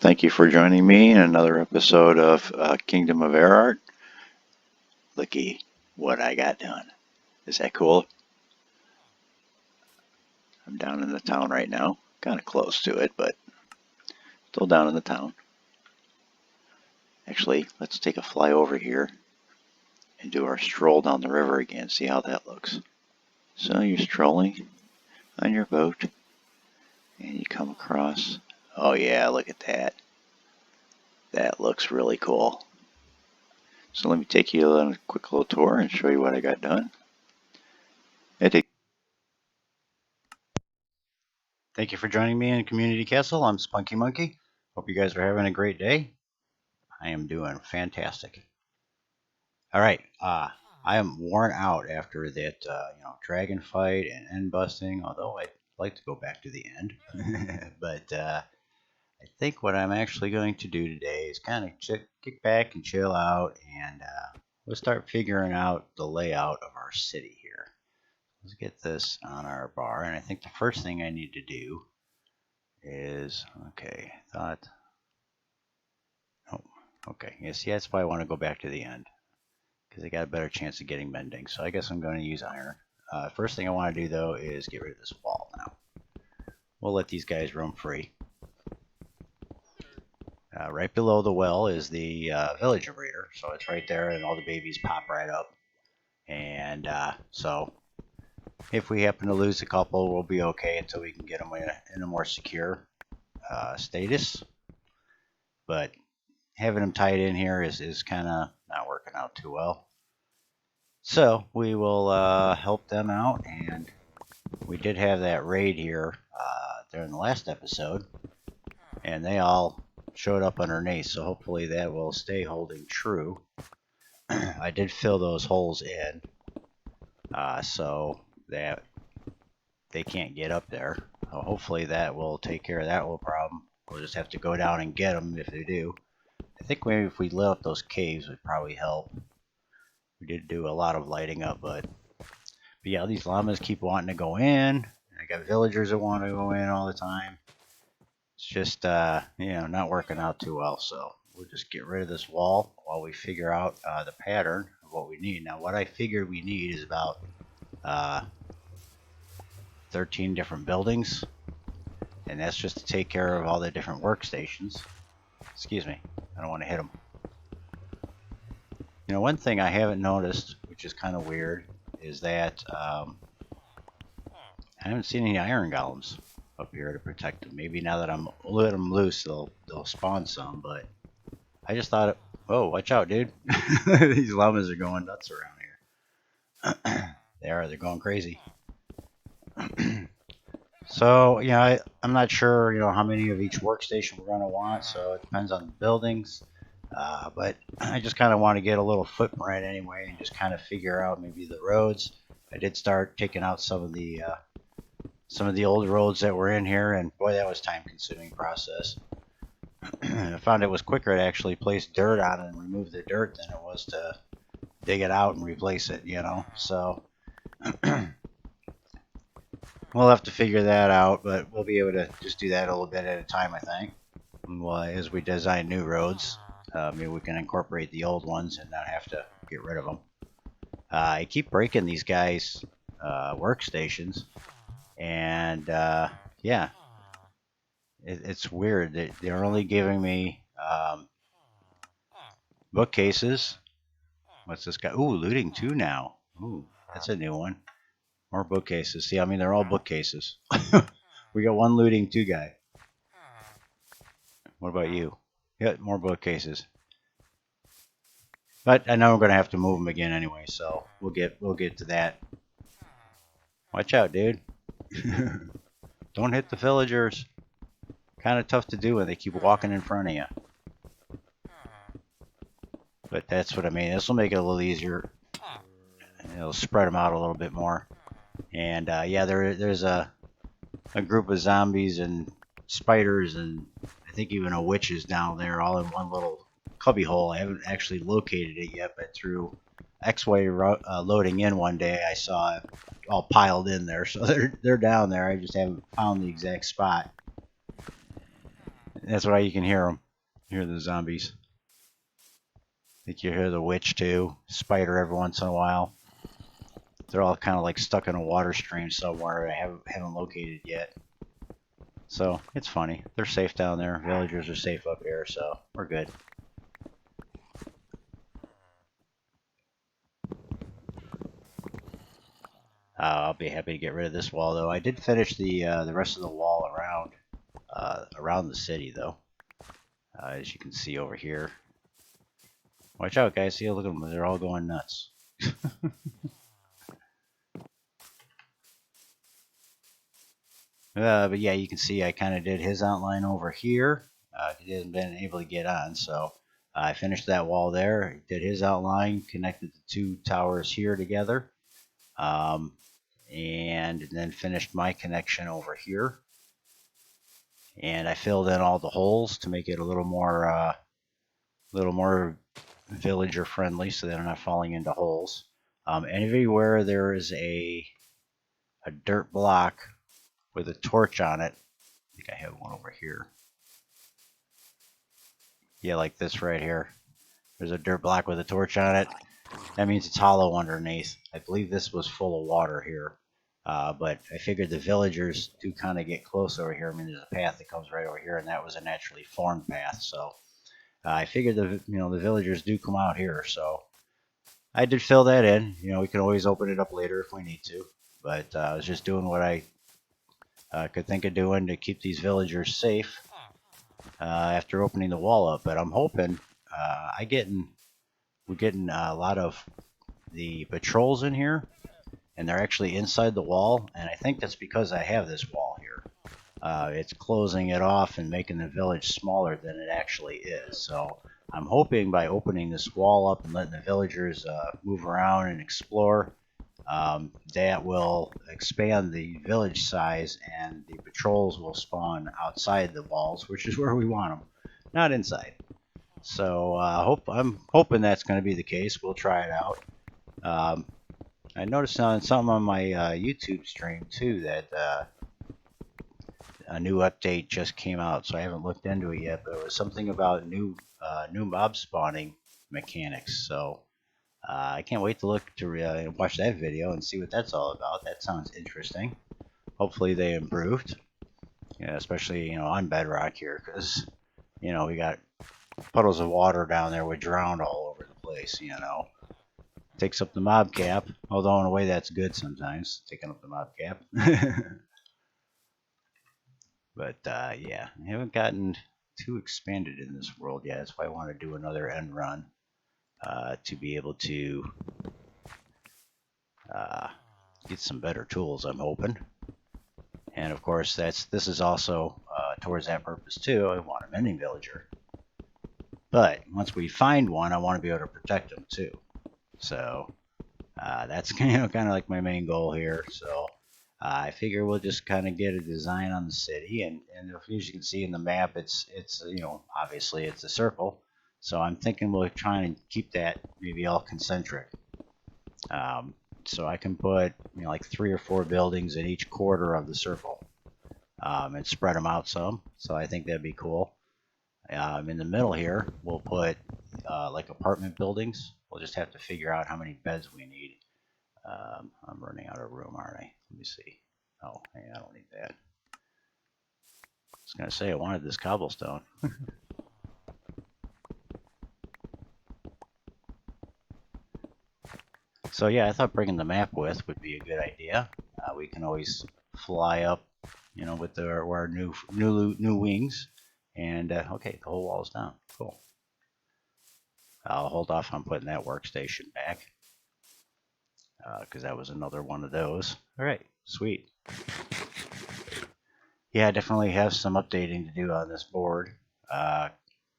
Thank you for joining me in another episode of Kingdom of Air Art. Looky what I got done. Is that cool? I'm down in the town right now. Kind of close to it, but still down in the town. Actually, let's take a fly over here and do our stroll down the river again. See how that looks. So you're strolling on your boat and you come across. Oh yeah, look at that. That looks really cool. So let me take you on a quick little tour and show you what I got done. Thank you for joining me in Community Castle. I'm Spunky Monkey. Hope you guys are having a great day. I am doing fantastic. All right, I am worn out after that, dragon fight and end busting. Although I'd like to go back to the end, but I think what I'm actually going to do today is kind of kick back and chill out, and we'll start figuring out the layout of our city here. Let's get this on our bar, and I think the first thing I need to do is, okay, oh, okay, yeah, see, that's why I want to go back to the end, because I got a better chance of getting mending, so I guess I'm going to use iron. First thing I want to do, though, is get rid of this wall now. We'll let these guys roam free. Right below the well is the villager breeder, so it's right there, and all the babies pop right up. And so if we happen to lose a couple, we'll be okay until we can get them in a more secure status. But having them tied in here is kind of not working out too well. So we will help them out, and we did have that raid here during the last episode, and they all showed up underneath, so hopefully that will stay holding true. I did fill those holes in so that they can't get up there. Hopefully that will take care of that little problem. We'll just have to go down and get them if they do. I think maybe if we lit up those caves would probably help. We did do a lot of lighting up, but yeah, these llamas keep wanting to go in. I got villagers that want to go in all the time. It's just, not working out too well, so we'll just get rid of this wall while we figure out the pattern of what we need. Now, what I figured we need is about 13 different buildings, and that's just to take care of all the different workstations. Excuse me, I don't want to hit them. You know, one thing I haven't noticed, which is kind of weird, is that I haven't seen any iron golems up here to protect them. Maybe now that I'm letting them loose, they'll spawn some, but I just thought, oh, watch out, dude. These llamas are going nuts around here. They're going crazy. So, I'm not sure, how many of each workstation we're going to want, so it depends on the buildings. But I just kind of want to get a little footprint anyway and just kind of figure out maybe the roads. I did start taking out some of the old roads that were in here, and boy, that was a time-consuming process. I found it was quicker to actually place dirt on it and remove the dirt than it was to dig it out and replace it, so we'll have to figure that out, but we'll be able to just do that a little bit at a time, I think. Well, as we design new roads, maybe we can incorporate the old ones and not have to get rid of them. I keep breaking these guys' workstations, and it's weird. They're only giving me bookcases. What's this guy? Ooh, looting 2 now. Ooh, that's a new one. More bookcases. See, they're all bookcases. We got 1 looting 2 guy. What about you? Yeah, more bookcases. But I know we're gonna have to move them again anyway, so we'll get to that. Watch out, dude. Don't hit the villagers. Kind of tough to do when they keep walking in front of you. But that's what I mean. This will make it a little easier. It'll spread them out a little bit more. And there's a group of zombies and spiders and I think even a witch is down there all in one little cubby hole. I haven't actually located it yet, but through X-Way loading in one day, I saw it all piled in there. So they're down there. I just haven't found the exact spot. That's why you can hear them. Hear the zombies. I think you hear the witch too. Spider every once in a while. They're all kind of like stuck in a water stream somewhere I haven't located yet. So it's funny. They're safe down there. Villagers are safe up here, so we're good. I'll be happy to get rid of this wall, though. I did finish the rest of the wall around the city, though. As you can see over here. Watch out, guys! See, look at them. They're all going nuts. But yeah, you can see I kind of did his outline over here. He hasn't been able to get on, so I finished that wall there. Did his outline, connected the two towers here together. And then finished my connection over here. And I filled in all the holes to make it a little more villager friendly, so they're not falling into holes. Everywhere there is a dirt block with a torch on it. I think I have one over here. Yeah, like this right here. There's a dirt block with a torch on it. That means it's hollow underneath. I believe this was full of water here. But I figured the villagers do kind of get close over here. I mean, there's a path that comes right over here, and that was a naturally formed path. So I figured the villagers do come out here. So I did fill that in. We can always open it up later if we need to. But I was just doing what I could think of doing to keep these villagers safe after opening the wall up. But I'm hoping we're getting a lot of the patrols in here. And they're actually inside the wall, and I think that's because I have this wall here. It's closing it off and making the village smaller than it actually is. So I'm hoping by opening this wall up and letting the villagers move around and explore, that will expand the village size, and the patrols will spawn outside the walls, which is where we want them, not inside. So I'm hoping that's going to be the case. We'll try it out. I noticed on something on my YouTube stream too that a new update just came out, so I haven't looked into it yet. But it was something about new mob spawning mechanics. So I can't wait to watch that video and see what that's all about. That sounds interesting. Hopefully they improved, especially on Bedrock here, because we got puddles of water down there. We drowned all over the place. Takes up the mob cap, although in a way that's good sometimes, taking up the mob cap. But yeah, I haven't gotten too expanded in this world yet. That's why I want to do another end run to be able to get some better tools, I'm hoping. And of course, this is also towards that purpose too. I want a mending villager. But once we find one, I want to be able to protect them too. So that's kind of like my main goal here. So I figure we'll just kind of get a design on the city, and as you can see in the map, it's obviously it's a circle. So I'm thinking we'll try and keep that maybe all concentric. So I can put like 3 or 4 buildings in each quarter of the circle, and spread them out some. So I think that'd be cool. In the middle here, we'll put like apartment buildings. We'll just have to figure out how many beds we need. I'm running out of room, aren't I? Let me see. Oh, hey, I don't need that. I was going to say I wanted this cobblestone. So yeah, I thought bringing the map with would be a good idea. We can always fly up, with our new wings. And okay, the whole wall's down. Cool. I'll hold off on putting that workstation back, because that was another one of those. All right, sweet. Yeah, I definitely have some updating to do on this board,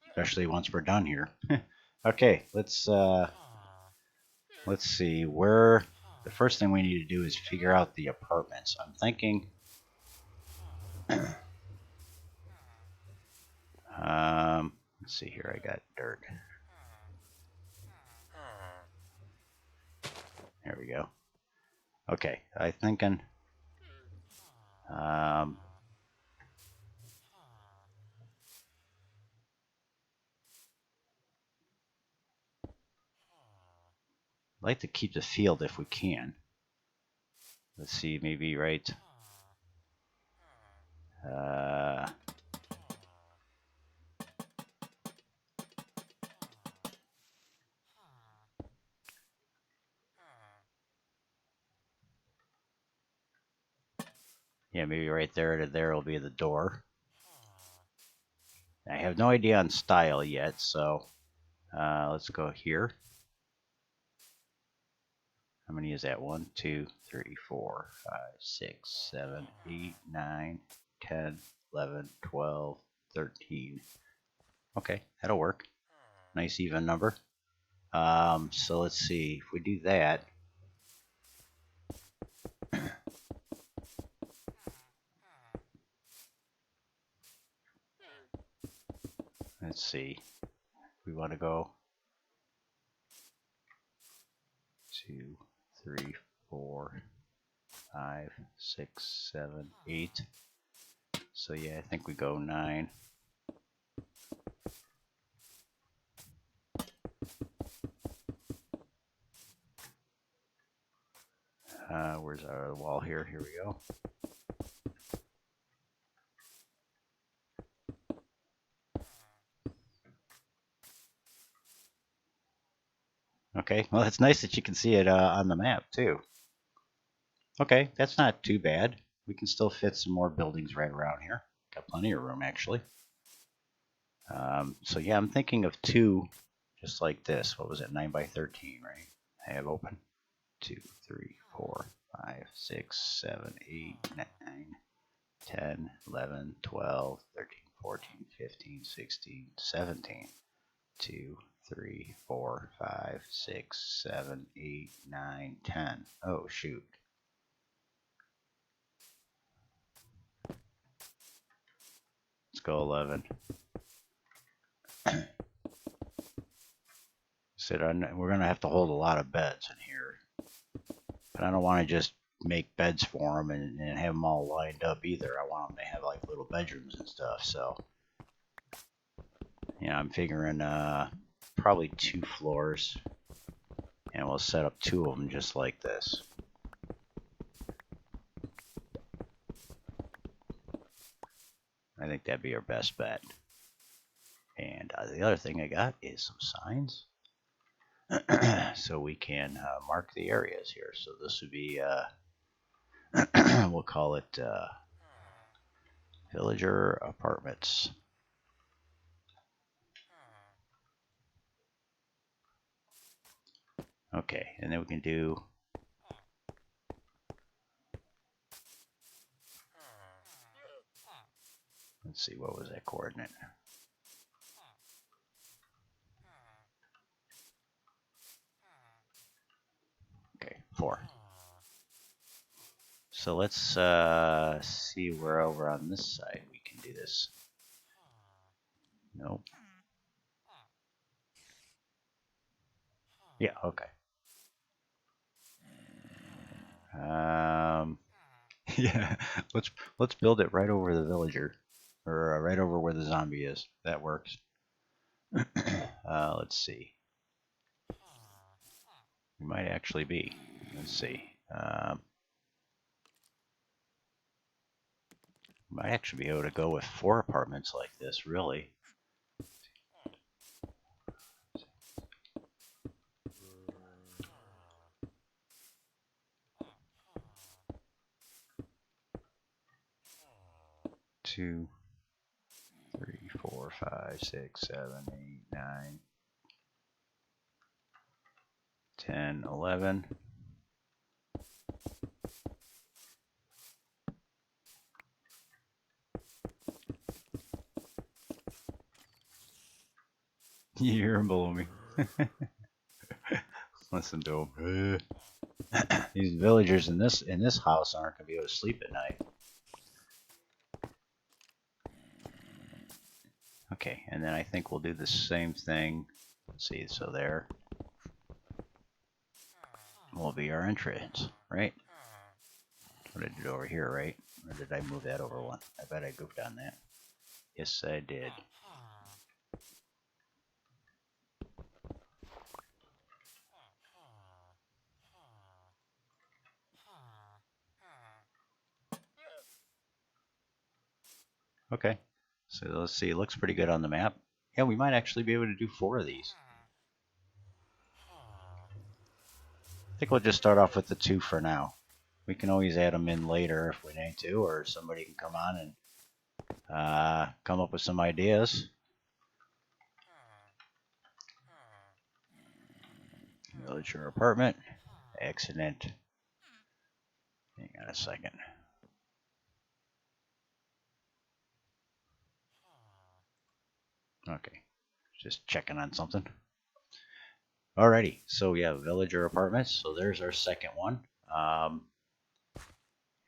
especially once we're done here. Okay, let's see where. The first thing we need to do is figure out the apartments. I'm thinking. Let's see here. I got dirt. There we go. Okay, I'm thinking. like to keep the field if we can. Let's see, maybe right. Yeah, maybe right there to there will be the door. I have no idea on style yet, so let's go here. How many is that? 1, 2, 3, 4, 5, 6, 7, 8, 9, 10, 11, 12, 13. Okay, that'll work. Nice even number. So let's see. If we do that, let's see. We want to go 2, 3, 4, 5, 6, 7, 8. So yeah, I think we go 9. Where's our wall here? Here we go. Okay, well, it's nice that you can see it on the map too. Okay, that's not too bad. We can still fit some more buildings right around here. Got plenty of room, actually. So yeah, I'm thinking of 2 just like this. What was it, 9 by 13, right? I have open. 2, 3, 4, 5, 6, 7, 8, 9, 10, 11, 12, 13, 14, 15, 16, 17. 2, 3, 4, 5, 6, 7, 8, 9, 10. Oh, shoot. Let's go 11. We're going to have to hold a lot of beds in here. But I don't want to just make beds for them and have them all lined up either. I want them to have like little bedrooms and stuff. So, yeah, I'm figuring probably 2 floors. And we'll set up 2 of them just like this. I think that'd be our best bet. And the other thing I got is some signs. So we can mark the areas here. So this would be, we'll call it Villager Apartments. Okay, and then we can do, let's see, what was that coordinate? Okay, 4. So let's see where over on this side we can do this. Nope. Yeah, okay. Yeah, let's build it right over the villager, or right over where the zombie is. That works. Let's see. We might actually be. Let's see. Might actually be able to go with 4 apartments like this, really. Two, 3, 4, 5, 6, 7, 8, 9, 10, 11. You hear him below me. Listen to him. These villagers in this house aren't gonna be able to sleep at night. Okay, and then I think we'll do the same thing. Let's see, so there will be our entrance, right? What did I do over here, right? Or did I move that over one? I bet I goofed on that. Yes, I did. Okay. So let's see. It looks pretty good on the map. Yeah, we might actually be able to do 4 of these. I think we'll just start off with the 2 for now. We can always add them in later if we need to, or somebody can come on and come up with some ideas. Villager apartment. Accident. Hang on a second. Okay. Just checking on something. Alrighty. So yeah, villager apartments. So there's our second one.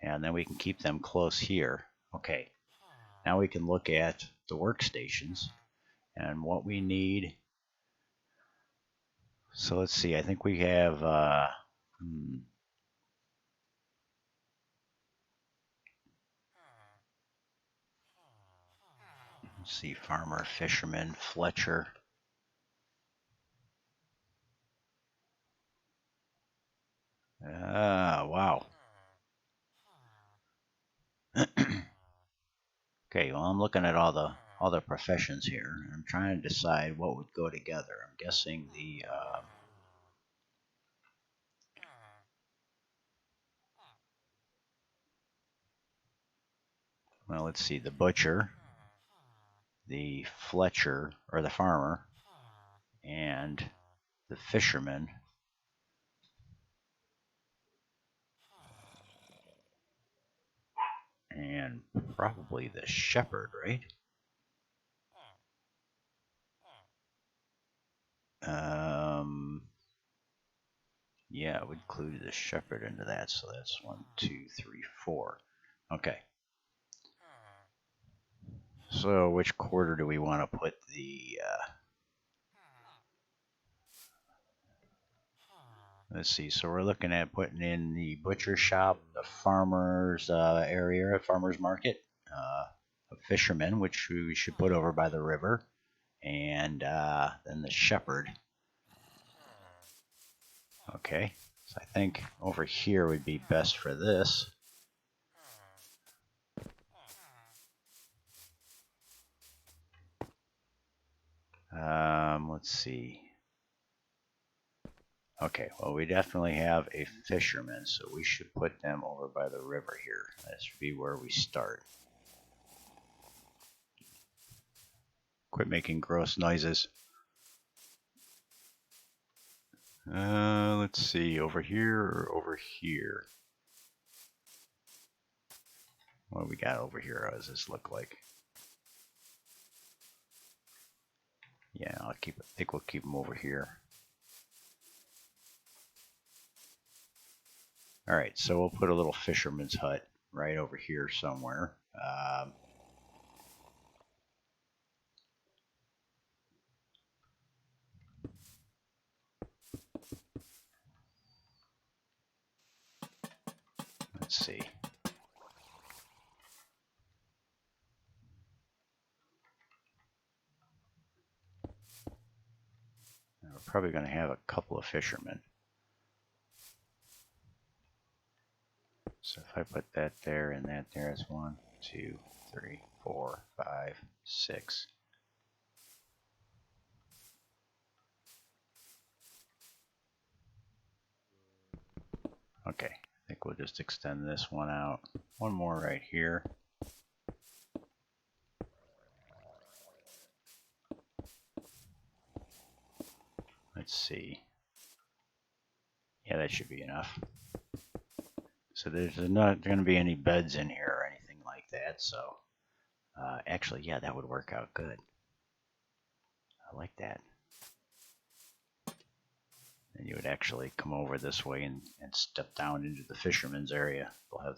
And then we can keep them close here. Okay. Now we can look at the workstations and what we need. So let's see. I think we have. Let's see. Farmer, fisherman, Fletcher. Wow. Okay, well, I'm looking at all the professions here. I'm trying to decide what would go together. I'm guessing the well, let's see, the butcher, the Fletcher or the farmer, and the fisherman. And probably the shepherd, right? Yeah, I would include the shepherd into that. So that's 1, 2, 3, 4. Okay. So which quarter do we want to put the? Let's see. So we're looking at putting in the butcher shop, the farmer's area, farmer's market, a fisherman, which we should put over by the river, and then the shepherd. Okay. So I think over here would be best for this. Let's see. Okay, well, we definitely have a fisherman, so we should put them over by the river here. That should be where we start. Quit making gross noises. Let's see, over here or over here? What do we got over here? How does this look like? Yeah, I think we'll keep them over here. All right, so we'll put a little fisherman's hut right over here somewhere. Let's see. We're probably going to have a couple of fishermen. So if I put that there and that there, it's 1, 2, 3, 4, 5, 6. Okay, I think we'll just extend this one out. One more right here. Let's see. Yeah, that should be enough. So there's not going to be any beds in here or anything like that. So actually, yeah, that would work out good. I like that. And you would actually come over this way and step down into the fisherman's area. They'll have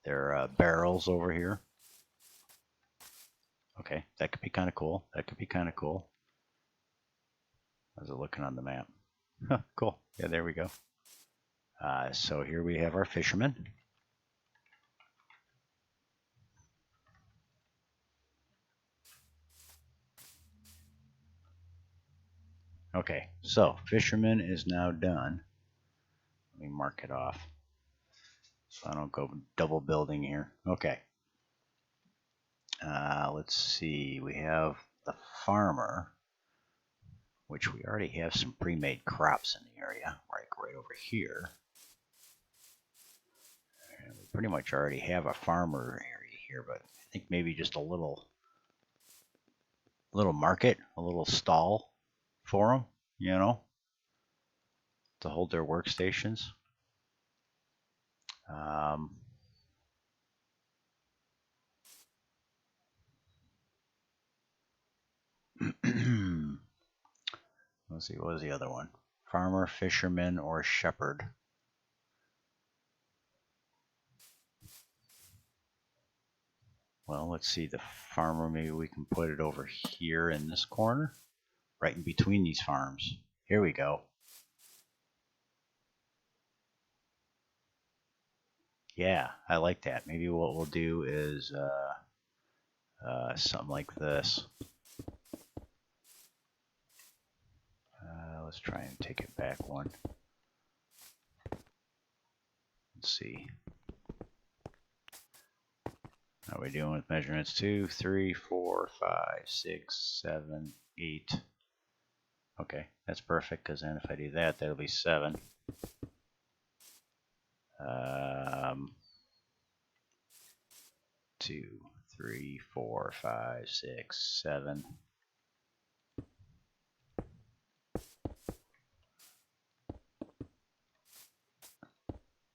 their barrels over here. Okay, that could be kind of cool. That could be kind of cool. How's it looking on the map? Huh, cool. Yeah, there we go. So here we have our fishermen. Okay, so fisherman is now done. Let me mark it off so I don't go double building here. Okay. Let's see, we have the farmer, which we already have some pre-made crops in the area, like right over here. And we pretty much already have a farmer area here, but I think maybe just a little market, a little stall for them, you know, to hold their workstations. Let's see, what was the other one? Farmer, fisherman, or shepherd? Well, let's see, the farmer, maybe we can put it over here in this corner, right in between these farms. Here we go. Yeah, I like that. Maybe what we'll do is something like this. Let's try and take it back one. Let's see. How are we doing with measurements? 2, 3, 4, 5, 6, 7, 8. Okay, that's perfect, because then if I do that, that'll be 7. 2, 3, 4, 5, 6, 7.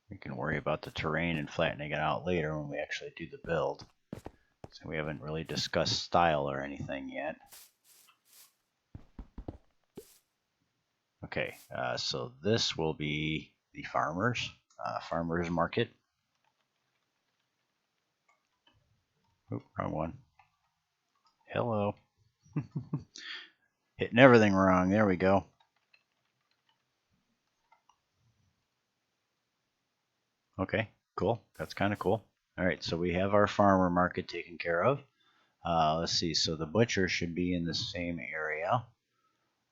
We can worry about the terrain and flattening it out later when we actually do the build. So we haven't really discussed style or anything yet. Okay, so this will be the farmer's market. Oop, wrong one. Hello. Hitting everything wrong. There we go. Okay, cool. That's kind of cool. All right, so we have our farmer market taken care of. Let's see, so the butcher should be in the same area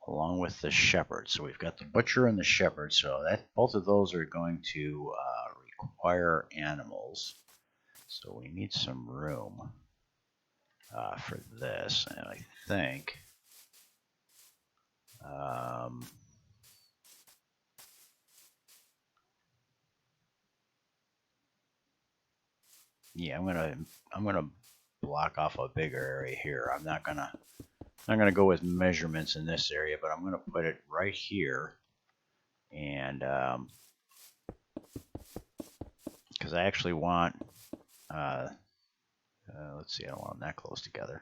along with the shepherd. So we've got the butcher and the shepherd. So that both of those are going to require animals. So we need some room for this, and I think yeah, I'm gonna block off a bigger area here. I'm not gonna go with measurements in this area, but I'm gonna put it right here, and because I actually want let's see, I don't want them that close together.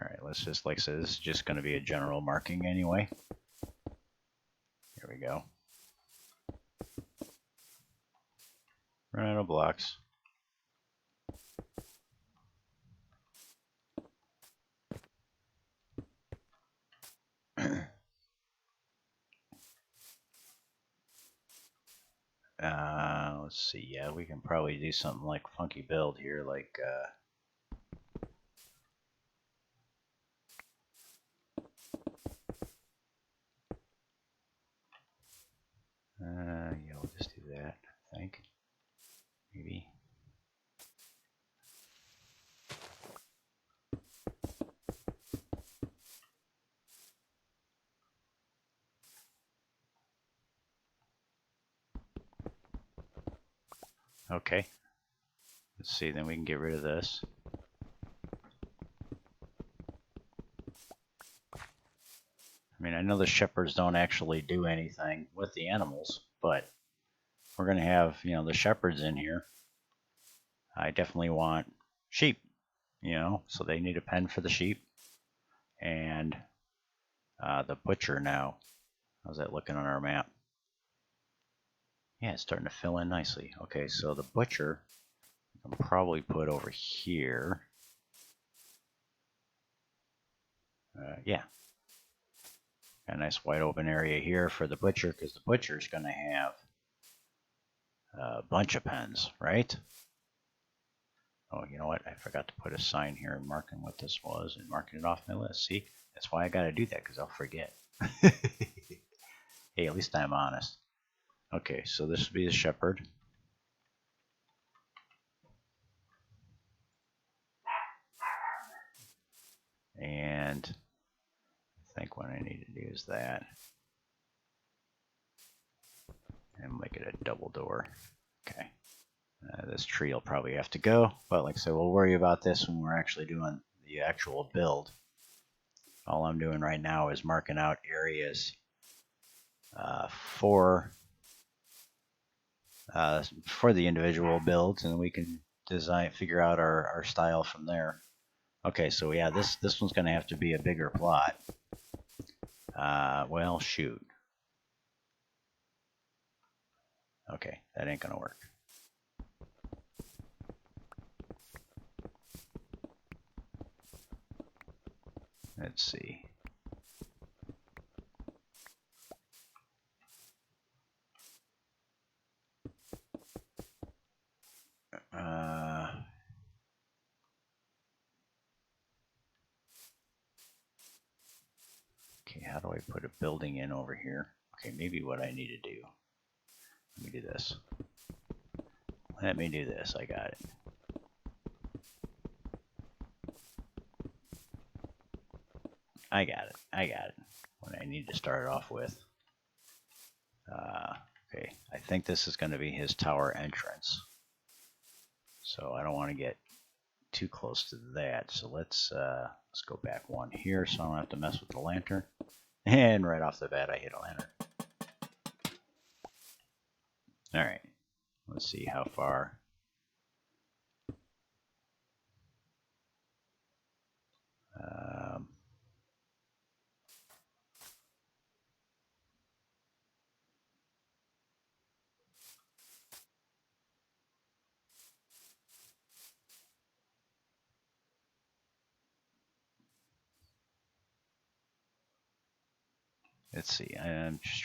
All right, let's just, like I said, this is just going to be a general marking anyway. Here we go. Run out of blocks. Let's see, yeah, we can probably do something like funky build here, like yeah, we'll just do that, I think. Maybe. Okay. Let's see, then we can get rid of this. I mean, I know the shepherds don't actually do anything with the animals, but we're going to have, you know, the shepherds in here. I definitely want sheep, you know, so they need a pen for the sheep. And the butcher now. How's that looking on our map? Yeah, it's starting to fill in nicely. Okay, so the butcher, I can probably put over here. Yeah. Got a nice wide open area here for the butcher, because the butcher's going to have a bunch of pens, right? Oh, you know what? I forgot to put a sign here and marking what this was and marking it off my list. See, that's why I got to do that, because I'll forget. Hey, at least I'm honest. Okay, so this would be the shepherd. And I think what I need to do is that. And make it a double door. Okay. This tree will probably have to go, but like I said, we'll worry about this when we're actually doing the actual build. All I'm doing right now is marking out areas for the individual builds, and we can figure out our style from there. Okay, so yeah, this one's going to have to be a bigger plot. Well, shoot. Okay, that ain't going to work. Let's see. Okay, how do I put a building in over here? Okay, maybe what I need to do. Let me do this. Let me do this. I got it. I got it. I got it. What I need to start off with. Okay, I think this is going to be his tower entrance. So I don't want to get too close to that. So let's go back one here so I don't have to mess with the lantern. And right off the bat, I hit a lantern. All right, let's see how far. Let's see. I'm just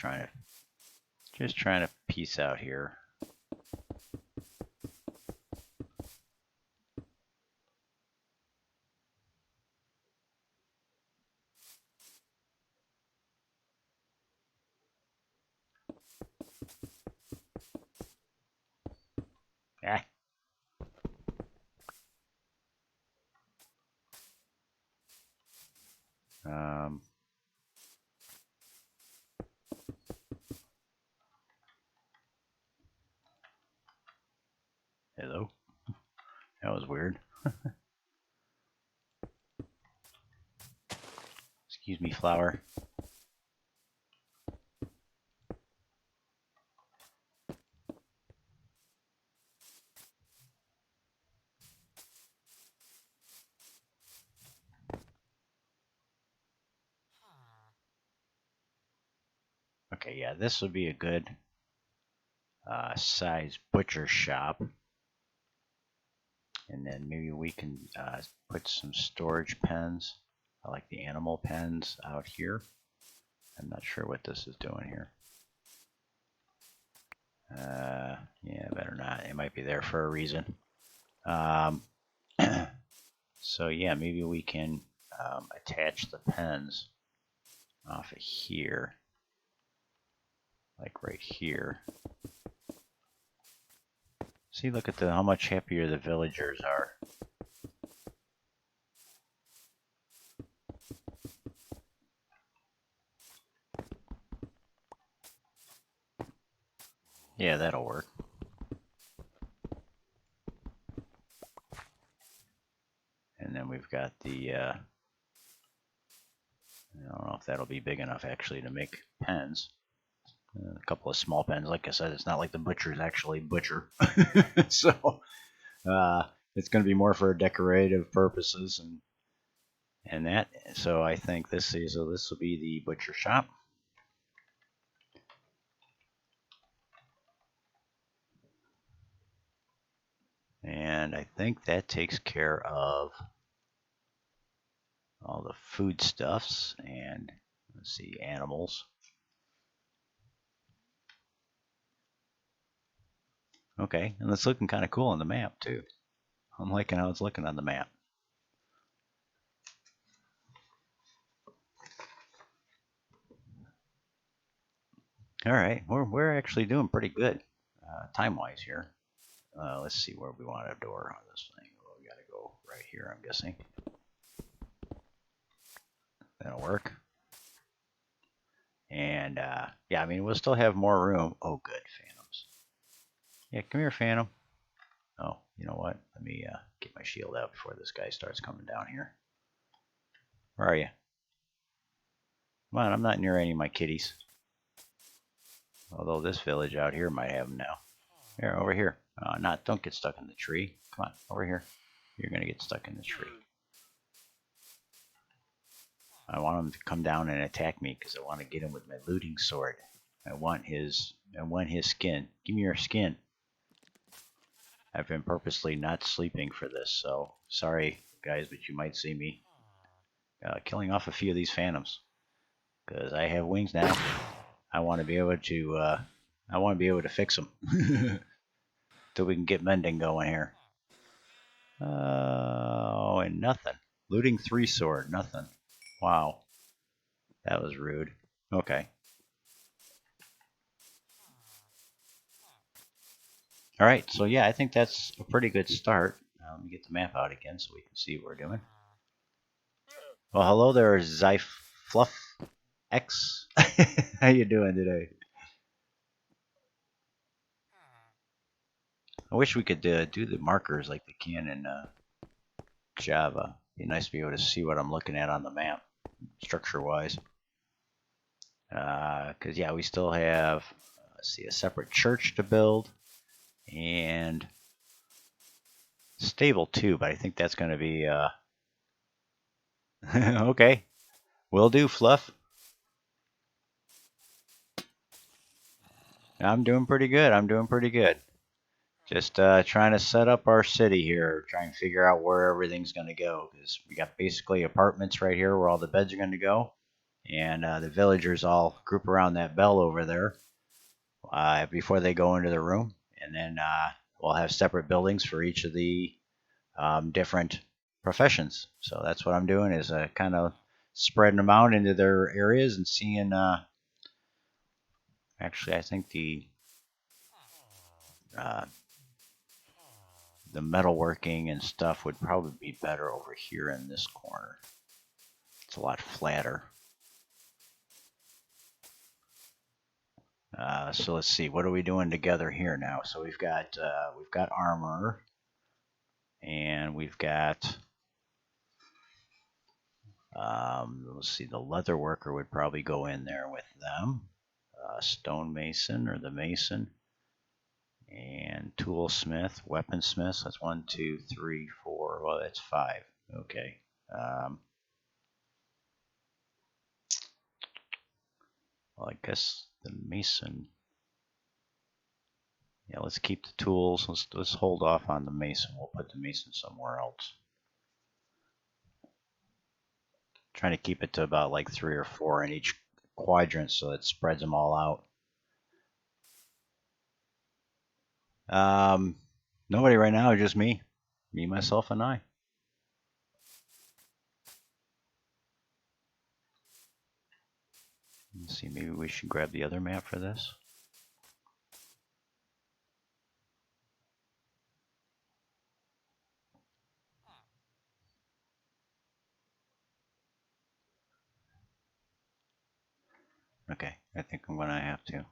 trying to piece out here. Ah. Hello. That was weird. Excuse me, flower. Okay, yeah, this would be a good size butcher shop. And then maybe we can put some storage pens. I like the animal pens out here. I'm not sure what this is doing here. Yeah, better not. It might be there for a reason. So yeah, maybe we can attach the pens off of here, like right here. See, look at how much happier the villagers are. Yeah, that'll work. And then we've got the, I don't know if that'll be big enough actually to make pens. A couple of small pens. Like I said, it's not like the butcher's actually butcher. So it's going to be more for decorative purposes and that. So I think this will be the butcher shop. And I think that takes care of all the foodstuffs and, let's see, animals. Okay, and it's looking kind of cool on the map too. I'm liking how it's looking on the map. All right, we're actually doing pretty good time-wise here. Let's see where we want a door on this thing. Well, we got to go right here, I'm guessing. That'll work. And yeah, I mean, we'll still have more room. Oh, good, phantoms. Yeah, come here, phantom. Oh, you know what? Let me get my shield out before this guy starts coming down here. Where are you? Come on, I'm not near any of my kitties. Although this village out here might have them now. Here, over here. Don't get stuck in the tree. Come on, over here. You're gonna get stuck in the tree. I want him to come down and attack me because I want to get him with my looting sword. I want his skin. Give me your skin. I've been purposely not sleeping for this, so sorry guys, but you might see me killing off a few of these phantoms because I have wings now. I want to be able to fix them till we can get mending going here. Oh, and nothing. Looting 3 sword, nothing. Wow, that was rude. Okay. All right, so yeah, I think that's a pretty good start. Let me get the map out again so we can see what we're doing. Well, hello there, Zyfluff X. How you doing today? I wish we could do the markers like they can in Java. It'd be nice to be able to see what I'm looking at on the map, structure-wise. Because yeah, we still have let's see, a separate church to build and stable too, but I think that's going to be okay. Will do, Fluff. I'm doing pretty good. I'm doing pretty good. Just trying to set up our city here, trying to figure out where everything's going to go, because we got basically apartments right here where all the beds are going to go, and the villagers all group around that bell over there before they go into the room, and then we'll have separate buildings for each of the different professions. So that's what I'm doing, is kind of spreading them out into their areas and seeing. Actually, I think the metalworking and stuff would probably be better over here in this corner. It's a lot flatter. So let's see, what are we doing together here now? So we've got armor, and we've got let's see, the leather worker would probably go in there with them. Stonemason or the mason, and toolsmith, weaponsmith. That's 1, 2, 3, 4. Well, that's 5. Okay. Well, I guess the mason. Yeah, let's keep the tools. Let's hold off on the mason. We'll put the mason somewhere else. Trying to keep it to about like 3 or 4 in each quadrant so it spreads them all out. Nobody right now, just me, myself, and I. Let's see, maybe we should grab the other map for this. Okay, I think I'm gonna have to.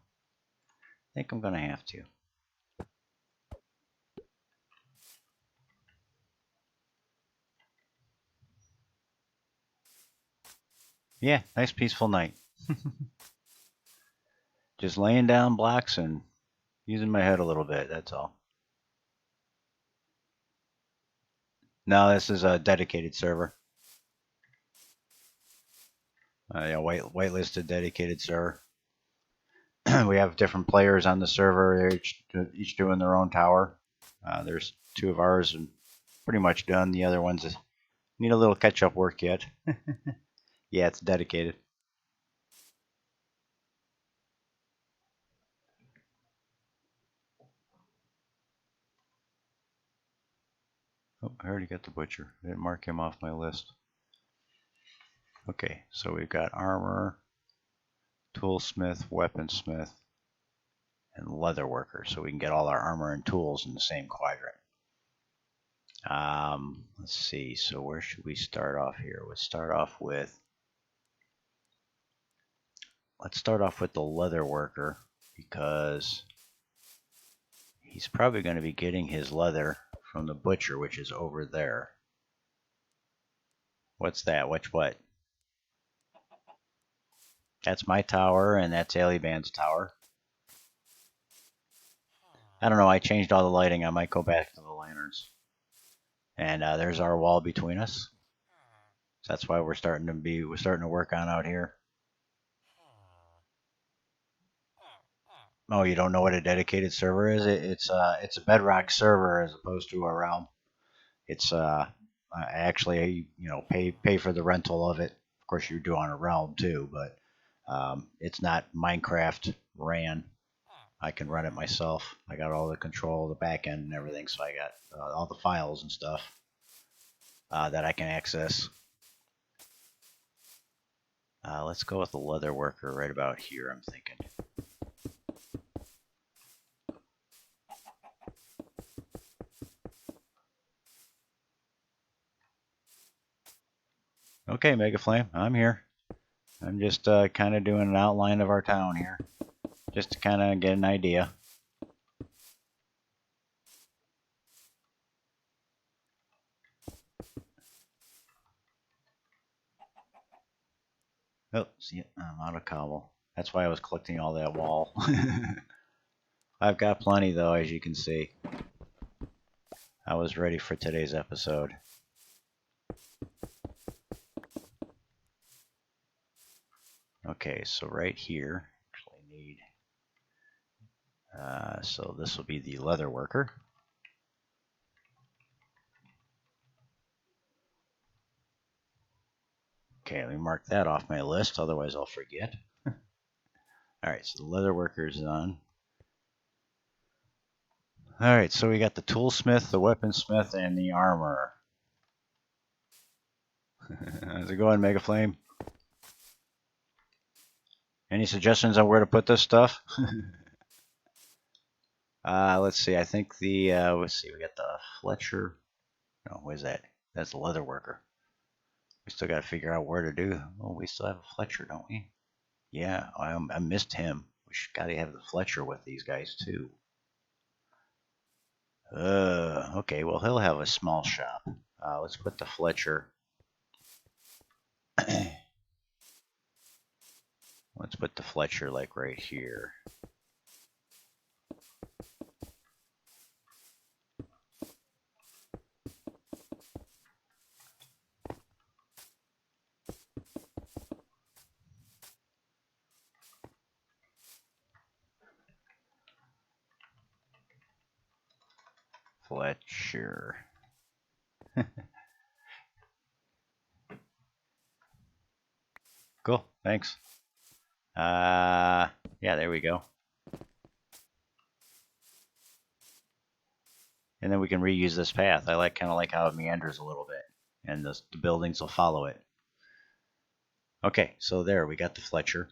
Yeah, nice peaceful night. Just laying down blocks and using my head a little bit, that's all. No, this is a dedicated server. Yeah, whitelisted dedicated server. We have different players on the server. They're each doing their own tower. There's 2 of ours and pretty much done. The other ones need a little catch-up work yet. Yeah, it's dedicated. Oh, I already got the butcher. I didn't mark him off my list. Okay, so we've got armor, toolsmith, weaponsmith. and leather worker, so we can get all our armor and tools in the same quadrant. Let's see. So where should we start off here? Let's start off with the leather worker, because he's probably going to be getting his leather from the butcher, which is over there. What's that? What? That's my tower, and that's Aliband's tower. I don't know. I changed all the lighting. I might go back to the lanterns. And there's our wall between us. So that's why we're starting to work on out here. Oh, you don't know what a dedicated server is? It's a Bedrock server as opposed to a realm. It's actually, you know, pay for the rental of it. Of course, you do on a realm too, but it's not Minecraft ran. I can run it myself. I got all the control, the back end, and everything. So I got all the files and stuff that I can access. Let's go with the leather worker right about here, I'm thinking. Okay, Mega Flame, I'm here. I'm just kind of doing an outline of our town here, just to kind of get an idea. Oh, see, I'm out of cobble. That's why I was collecting all that wall. I've got plenty, though, as you can see. I was ready for today's episode. Okay, so right here, actually need. So this will be the leather worker. Okay, let me mark that off my list, otherwise I'll forget. Alright, so the leather worker is on. Alright, so we got the toolsmith, the weaponsmith, and the armorer. How's it going, Mega Flame? Any suggestions on where to put this stuff? Let's see, I think let's see, we got the Fletcher. No, what is that? That's the leather worker. We still got to figure out where to do. Oh, we still have a Fletcher, don't we? Yeah, I missed him. We got to have the Fletcher with these guys, too. Okay, well, he'll have a small shop. Let's put the Fletcher. Let's put the Fletcher, like, right here. Fletcher. Cool, thanks. Yeah, there we go. And then we can reuse this path. I kind of like how it meanders a little bit, and the buildings will follow it. Okay, so there, we got the Fletcher.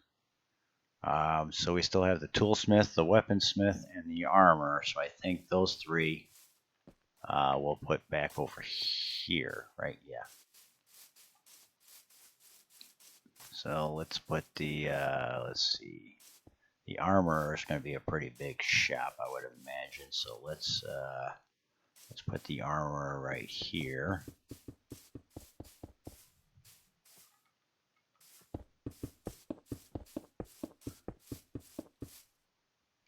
So we still have the toolsmith, the weaponsmith, and the armor. So I think those three we'll put back over here, right? Yeah. So let's put the, let's see, the armor is going to be a pretty big shop, I would imagine. So let's put the armor right here.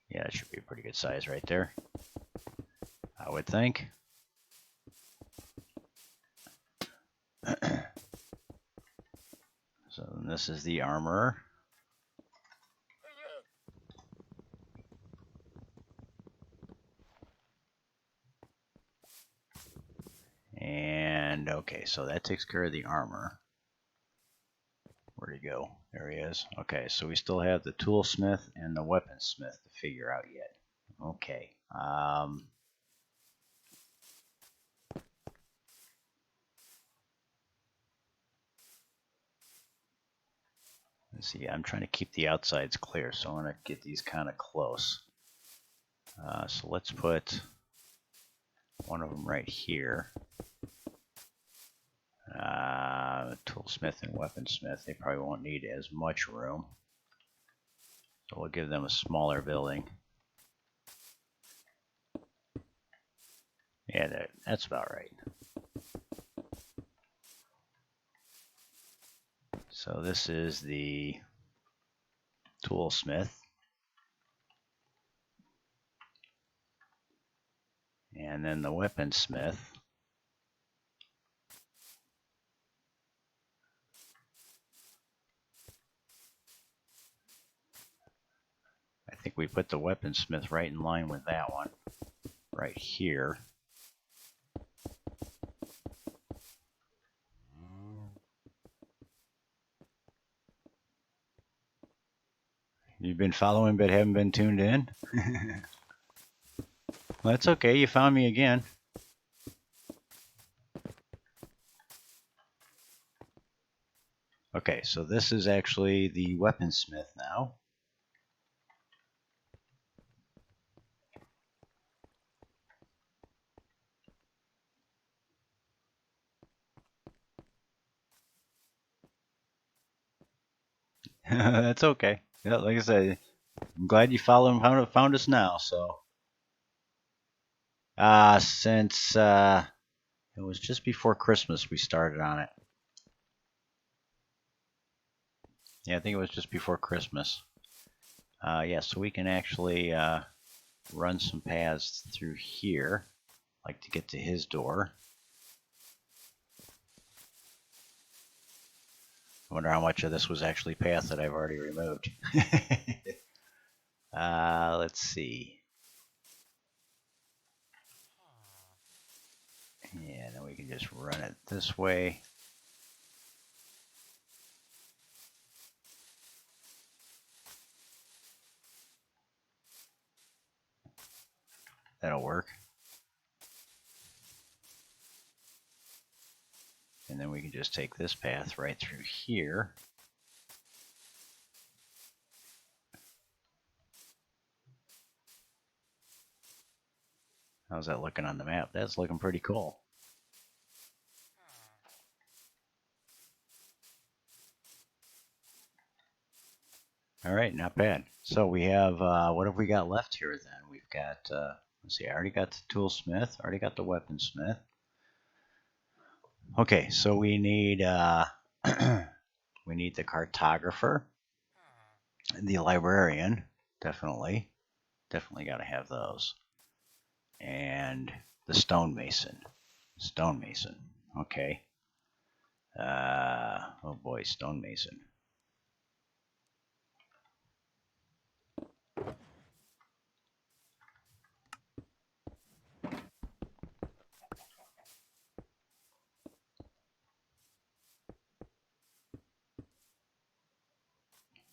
Yeah, that should be a pretty good size right there, I would think. So this is the armor. And okay, so that takes care of the armor. Where'd he go? There he is. Okay, so we still have the toolsmith and the weaponsmith to figure out yet. Okay. Let's see. I'm trying to keep the outsides clear, so I want to get these kind of close. So let's put one of them right here. Toolsmith and weaponsmith, they probably won't need as much room. So we'll give them a smaller building. Yeah, that's about right. So this is the toolsmith. And then the weaponsmith. I think we put the weaponsmith right in line with that one, right here. You've been following but haven't been tuned in? Well, that's okay, you found me again. Okay, so this is actually the weaponsmith now. That's okay. Yeah, like I said, I'm glad you followed and found us now. So, since it was just before Christmas, we started on it. Yeah, I think it was just before Christmas. Yeah, so we can actually run some paths through here, like to get to his door. I wonder how much of this was actually path that I've already removed. Let's see. Yeah, then we can just run it this way. That'll work. And then we can just take this path right through here. How's that looking on the map? That's looking pretty cool. All right, not bad. So we have, what have we got left here then? We've got, let's see, I already got the toolsmith, already got the weaponsmith. Okay, so we need, we need the cartographer, the librarian, definitely got to have those, and the stonemason. Okay. Oh boy, stonemason.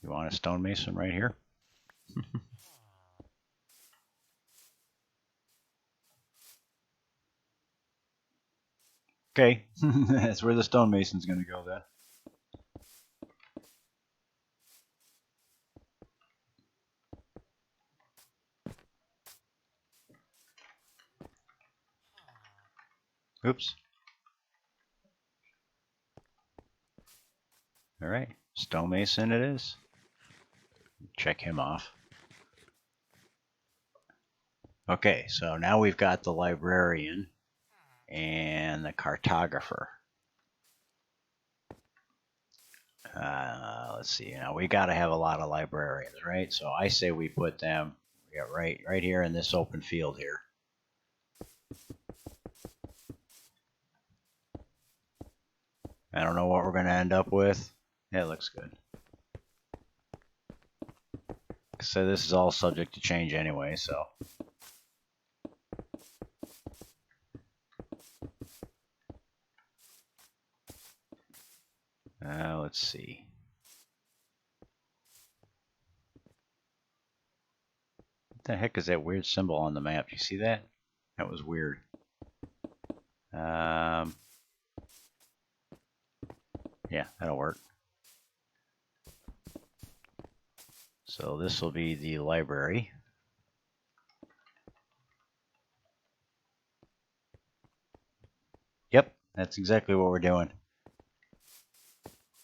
You want a stonemason right here? Okay, that's where the stonemason's going to go then. Oops. All right, stonemason it is. Check him off. Okay, so now we've got the librarian and the cartographer. Let's see. Now we got to have a lot of librarians, right? So I say we put them right here in this open field here. I don't know what we're going to end up with. Yeah, it looks good. So this is all subject to change anyway, so. Let's see. What the heck is that weird symbol on the map? Do you see that? That was weird. Yeah, that'll work. So this will be the library. That's exactly what we're doing.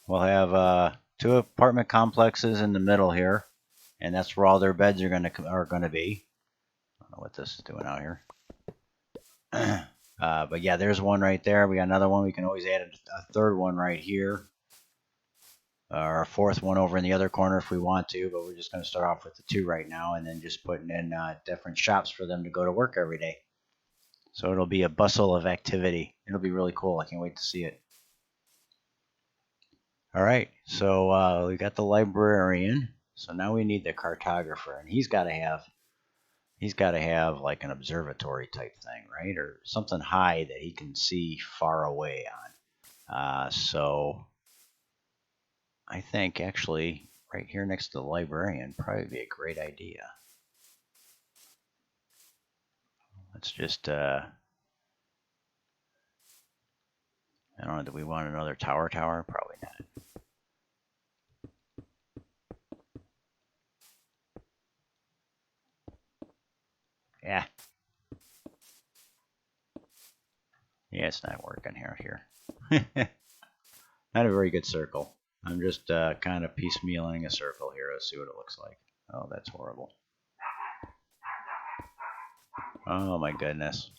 We'll have 2 apartment complexes in the middle here, and that's where all their beds are gonna be. I don't know what this is doing out here. But yeah, there's one right there. We got another one. We can always add a third one right here, or a fourth one over in the other corner if we want to. But we're just going to start off with the 2 right now, and then just putting in different shops for them to go to work every day. So it'll be a bustle of activity. It'll be really cool. I can't wait to see it. All right, so we got the librarian. So now we need the cartographer, and he's got to have like an observatory type thing, right? Or something high that he can see far away on. So I think actually right here next to the librarian probably be a great idea. Let's just, I don't know, do we want another tower? Probably not. Yeah. Yeah, it's not working here. Not a very good circle. I'm just kind of piecemealing a circle here. Let's see what it looks like. Oh, that's horrible. Oh my goodness.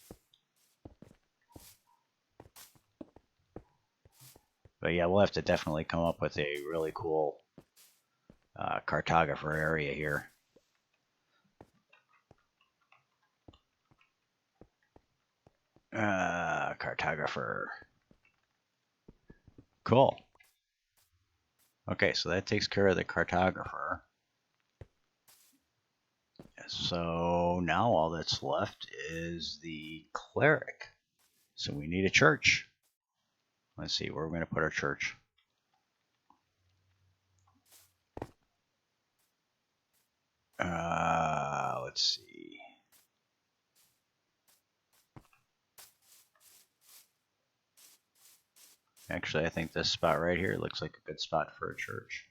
But yeah, we'll have to definitely come up with a really cool cartographer area here. Cartographer. Cool. Okay, so that takes care of the cartographer. So now all that's left is the cleric. So we need a church. Let's see where we're going to put our church. Let's see. Actually, I think this spot right here looks like a good spot for a church.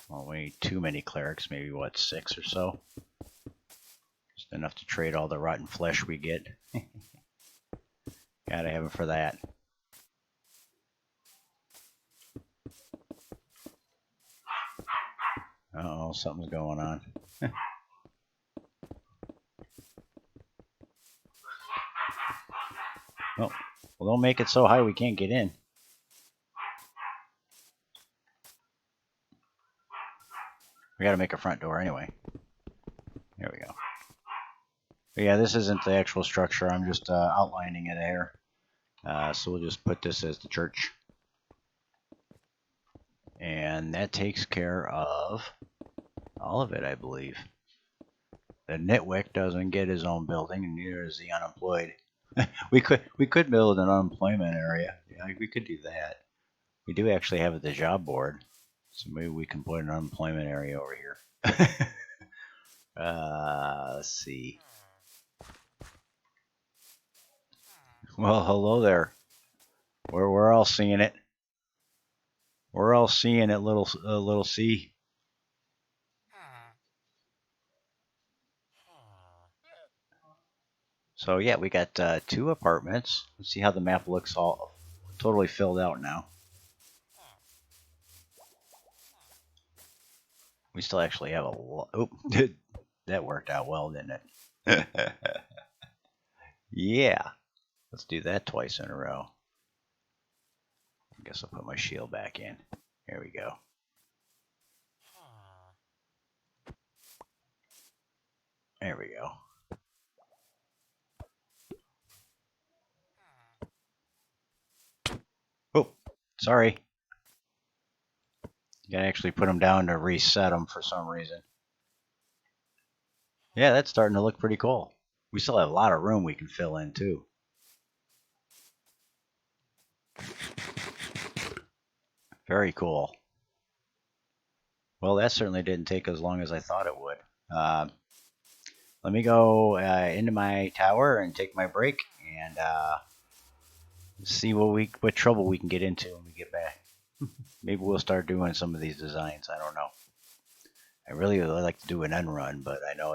Well, we need too many clerics, maybe what, 6 or so? Just enough to trade all the rotten flesh we get. Gotta have them for that. Uh-oh, something's going on. Oh, well, don't make it so high we can't get in. We gotta make a front door anyway. There we go. But yeah, this isn't the actual structure. I'm just outlining it here. So we'll just put this as the church. And that takes care of all of it, I believe. The nitwick doesn't get his own building, and neither is the unemployed. we could build an unemployment area. Yeah, we could do that. We do actually have the job board, so maybe we can put an unemployment area over here. Let's see. Well, hello there. We're all seeing it. We're all seeing it, little C. So yeah, we got 2 apartments. Let's see how the map looks, all totally filled out now. We still actually have a lot. Oh, that worked out well, didn't it? Yeah. Let's do that twice in a row. I guess I'll put my shield back in. There we go. There we go. Oh, sorry. You gotta actually put them down to reset them for some reason. Yeah, that's starting to look pretty cool. We still have a lot of room we can fill in too. Very cool. Well, that certainly didn't take as long as I thought it would. Let me go into my tower and take my break and see what trouble we can get into when we get back. Maybe we'll start doing some of these designs. I don't know. I really would like to do an end run, but I know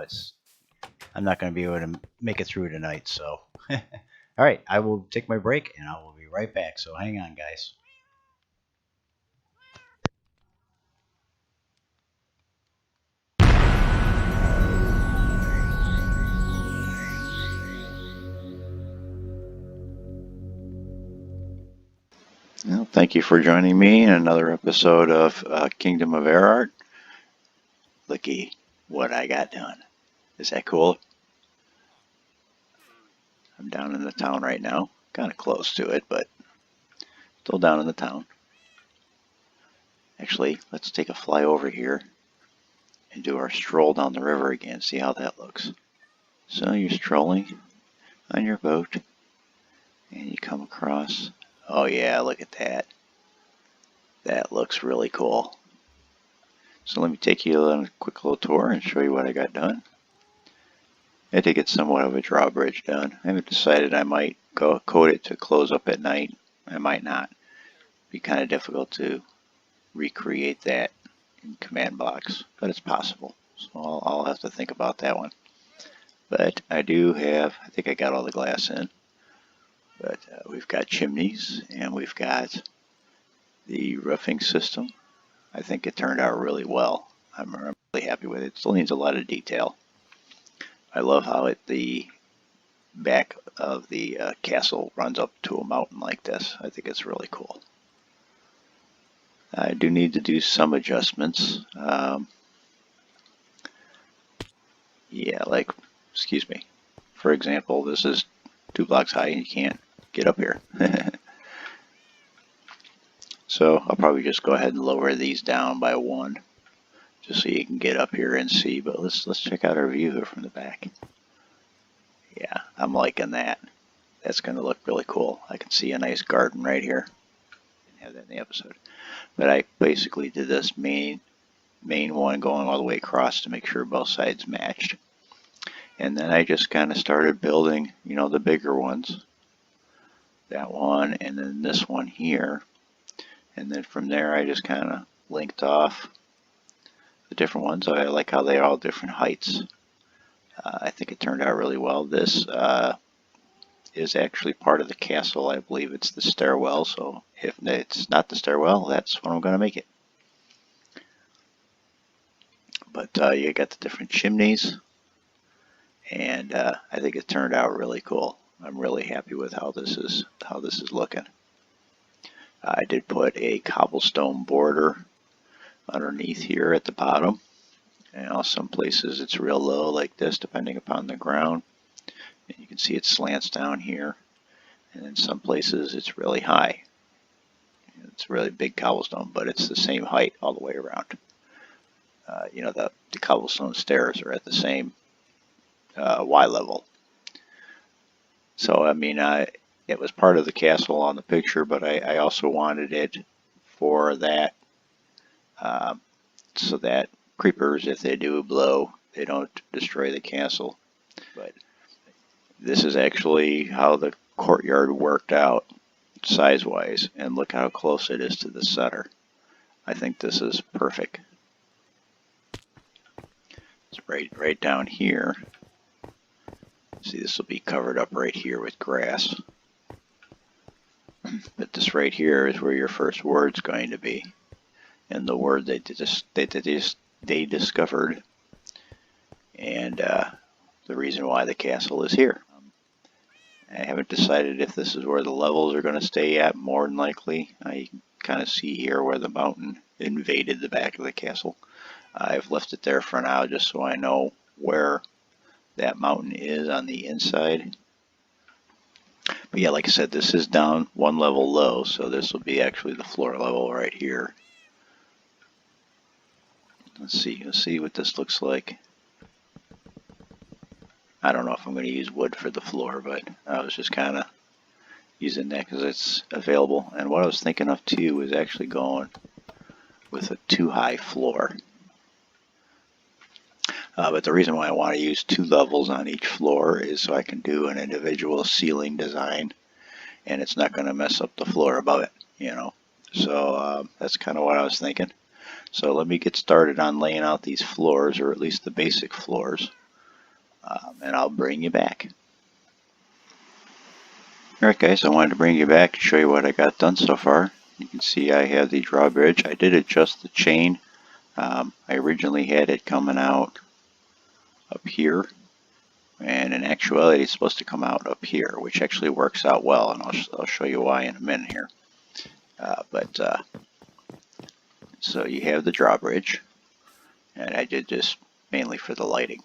I'm not going to be able to make it through tonight. So, all right, I will take my break and I will be right back. So hang on, guys. Well, thank you for joining me in another episode of Kingdom of Air Art. Looky what I got done. Is that cool? I'm down in the town right now. Kind of close to it, but still down in the town. Actually, let's take a fly over here and do our stroll down the river again. See how that looks. So you're strolling on your boat and you come across. Oh yeah, look at that. That looks really cool. So let me take you on a quick little tour and show you what I got done. I had to get somewhat of a drawbridge done. I haven't decided. I might go code it to close up at night. I might not. It'd be kind of difficult to recreate that in command blocks, but it's possible. So I'll have to think about that one. But I do have, I think I got all the glass in. But we've got chimneys and we've got the roofing system. I think it turned out really well. I'm really happy with it. It still needs a lot of detail. I love how the back of the castle runs up to a mountain like this. I think it's really cool. I do need to do some adjustments. Yeah, like, excuse me. For example, this is 2 blocks high and you can't get up here. So I'll probably just go ahead and lower these down by 1 just so you can get up here and see. But let's check out our view here from the back. Yeah, I'm liking that. That's going to look really cool. I can see a nice garden right here. Didn't have that in the episode. But I basically did this main one going all the way across to make sure both sides matched. And then I just kind of started building, you know, the bigger ones. That one and then this one here. And then from there I just kind of linked off the different ones. I like how they're all different heights. I think it turned out really well. This is actually part of the castle. I believe it's the stairwell. So if it's not the stairwell, that's what I'm going to make it. But you got the different chimneys. And I think it turned out really cool. I'm really happy with how this is looking. I did put a cobblestone border underneath here at the bottom. And some places it's real low like this, depending upon the ground. And you can see it slants down here. And in some places it's really high. It's really big cobblestone, but it's the same height all the way around. You know, the cobblestone stairs are at the same Y level. So I mean, it was part of the castle on the picture, but I also wanted it for that, so that creepers, if they do blow, they don't destroy the castle. But this is actually how the courtyard worked out size-wise, and look how close it is to the center. I think this is perfect. It's right down here. See, this will be covered up right here with grass. But this right here is where your first word's going to be. And the word they discovered. And the reason why the castle is here. I haven't decided if this is where the levels are going to stay at. More than likely. You can kind of see here where the mountain invaded the back of the castle. I've left it there for now just so I know where that mountain is on the inside. But yeah, like I said, this is down 1 level low, so this will be actually the floor level right here. Let's see what this looks like. I don't know if I'm going to use wood for the floor, but I was just kind of using that because it's available. And what I was thinking of too is actually going with a 2-high floor. But the reason why I want to use 2 levels on each floor is so I can do an individual ceiling design and it's not going to mess up the floor above it, you know. So that's kind of what I was thinking. So let me get started on laying out these floors, or at least the basic floors. and I'll bring you back. Alright guys, I wanted to bring you back and show you what I got done so far. You can see I have the drawbridge. I did adjust the chain. I originally had it coming out up here, and in actuality it's supposed to come out up here, which actually works out well, and I'll show you why in a minute here. So you have the drawbridge, and I did this mainly for the lighting.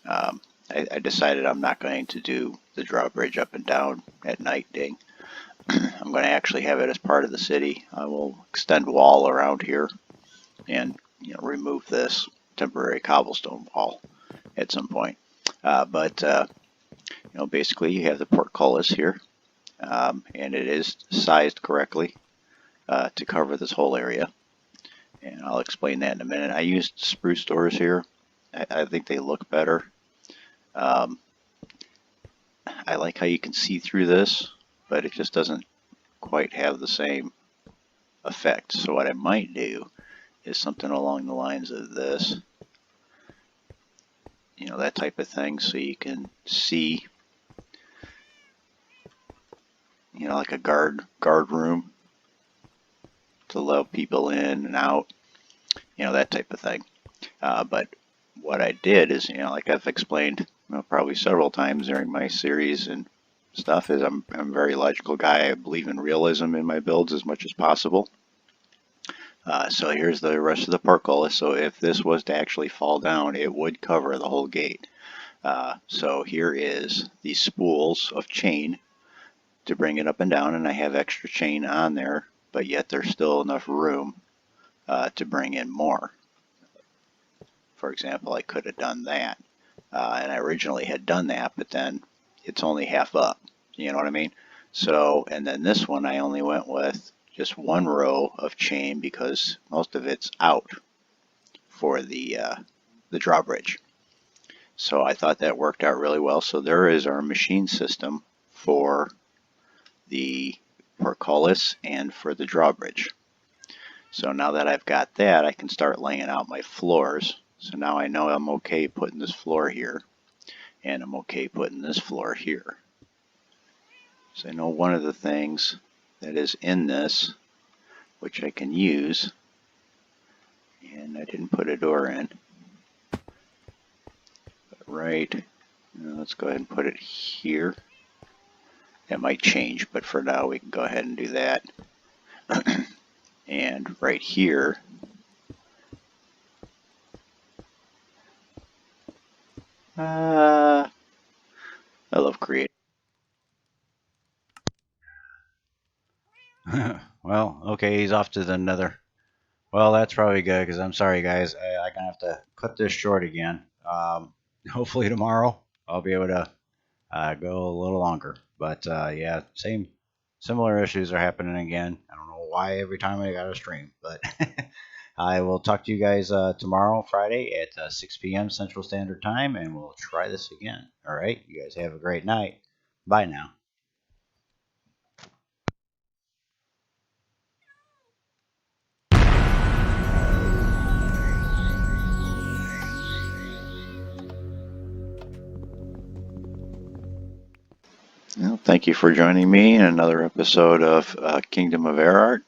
I decided I'm not going to do the drawbridge up and down at night ding. I'm going to actually have it as part of the city. I will extend wall around here and remove this temporary cobblestone wall at some point. Basically you have the portcullis here, and it is sized correctly to cover this whole area. And I'll explain that in a minute. I used spruce doors here. I think they look better. I like how you can see through this, but it just doesn't quite have the same effect. So what I might do is something along the lines of this, that type of thing, so you can see, like a guard room to allow people in and out, that type of thing. But what I did is, like I've explained probably several times during my series and stuff, is I'm a very logical guy. I believe in realism in my builds as much as possible. So here's the rest of the portcullis. So if this was to actually fall down, it would cover the whole gate. So here is the spools of chain to bring it up and down, and I have extra chain on there, but yet there's still enough room to bring in more. For example, I could have done that, and I originally had done that, but then it's only half up, you know what I mean? So, and then this one I only went with just one row of chain because most of it's out for the drawbridge. So I thought that worked out really well. So there is our machine system for the portcullis and for the drawbridge. So now that I've got that, I can start laying out my floors. So now I know I'm okay putting this floor here, and I'm okay putting this floor here. So I know one of the things that is in this, which I can use, and I didn't put a door in, but right, let's go ahead and put it here. It might change, but for now we can go ahead and do that. And right here, I love creating. Well, okay, he's off to the nether. Well, that's probably good, because I'm sorry, guys. I'm going to have to cut this short again. Hopefully tomorrow I'll be able to go a little longer. But yeah, similar issues are happening again. I don't know why every time I got a stream, but I will talk to you guys tomorrow, Friday at 6 p.m. Central Standard Time, and we'll try this again. All right, you guys have a great night. Bye now. Well, thank you for joining me in another episode of Kingdom of Air Art.